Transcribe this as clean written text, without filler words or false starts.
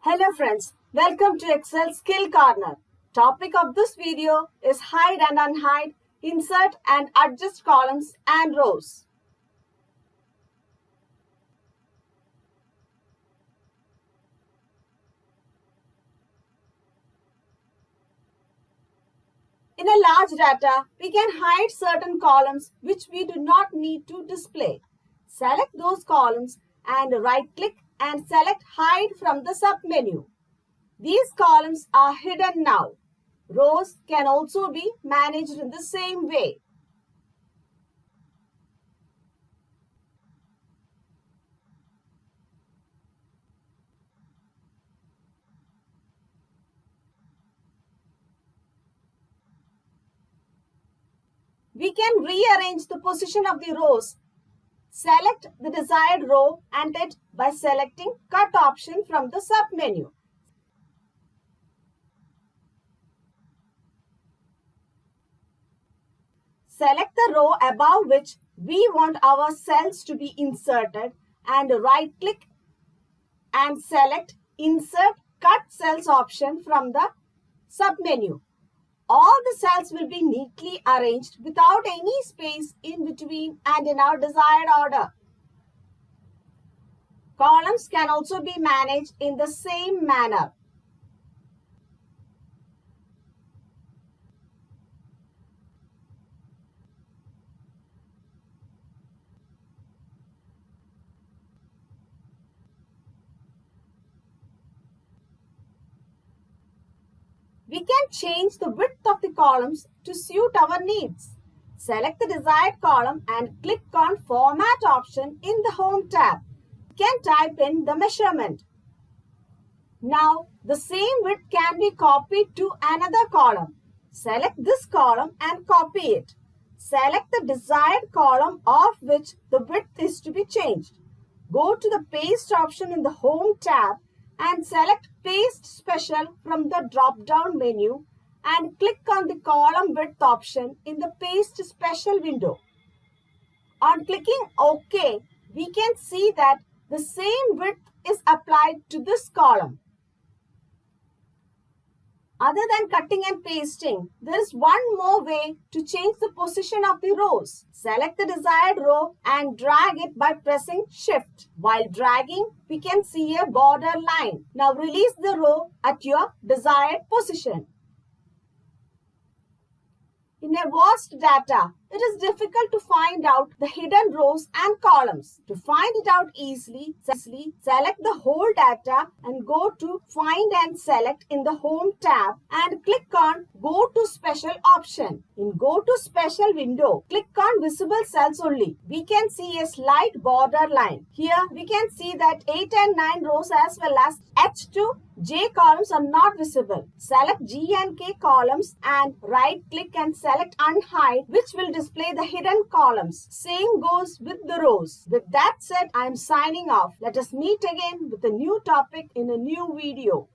Hello friends, welcome to Excel Skill Corner. Topic of this video is hide and unhide, insert and adjust columns and rows. In a large data, we can hide certain columns which we do not need to display. Select those columns and right-click and select Hide from the submenu. These columns are hidden now. Rows can also be managed in the same way. We can rearrange the position of the rows. Select the desired row and it by selecting Cut option from the submenu. Select the row above which we want our cells to be inserted and right-click and select Insert Cut Cells option from the submenu. All the cells will be neatly arranged without any space in between and in our desired order. Columns can also be managed in the same manner. We can change the width of the columns to suit our needs. Select the desired column and click on Format option in the Home tab. You can type in the measurement. Now, the same width can be copied to another column. Select this column and copy it. Select the desired column of which the width is to be changed. Go to the Paste option in the Home tab and select Paste Special from the drop-down menu and click on the column width option in the Paste Special window. On clicking OK, we can see that the same width is applied to this column. Other than cutting and pasting, there is one more way to change the position of the rows. Select the desired row and drag it by pressing Shift. While dragging, we can see a border line. Now release the row at your desired position. In a vast data, it is difficult to find out the hidden rows and columns. To find it out easily, select the whole data and go to Find and Select in the Home tab and click on Go to Special option. In Go to Special window, click on Visible Cells only. We can see a slight border line. Here, we can see that 8 and 9 rows as well as H to J columns are not visible. Select G and K columns and right-click and select Unhide, which will display the hidden columns. Same goes with the rows. With that said, I am signing off. Let us meet again with a new topic in a new video.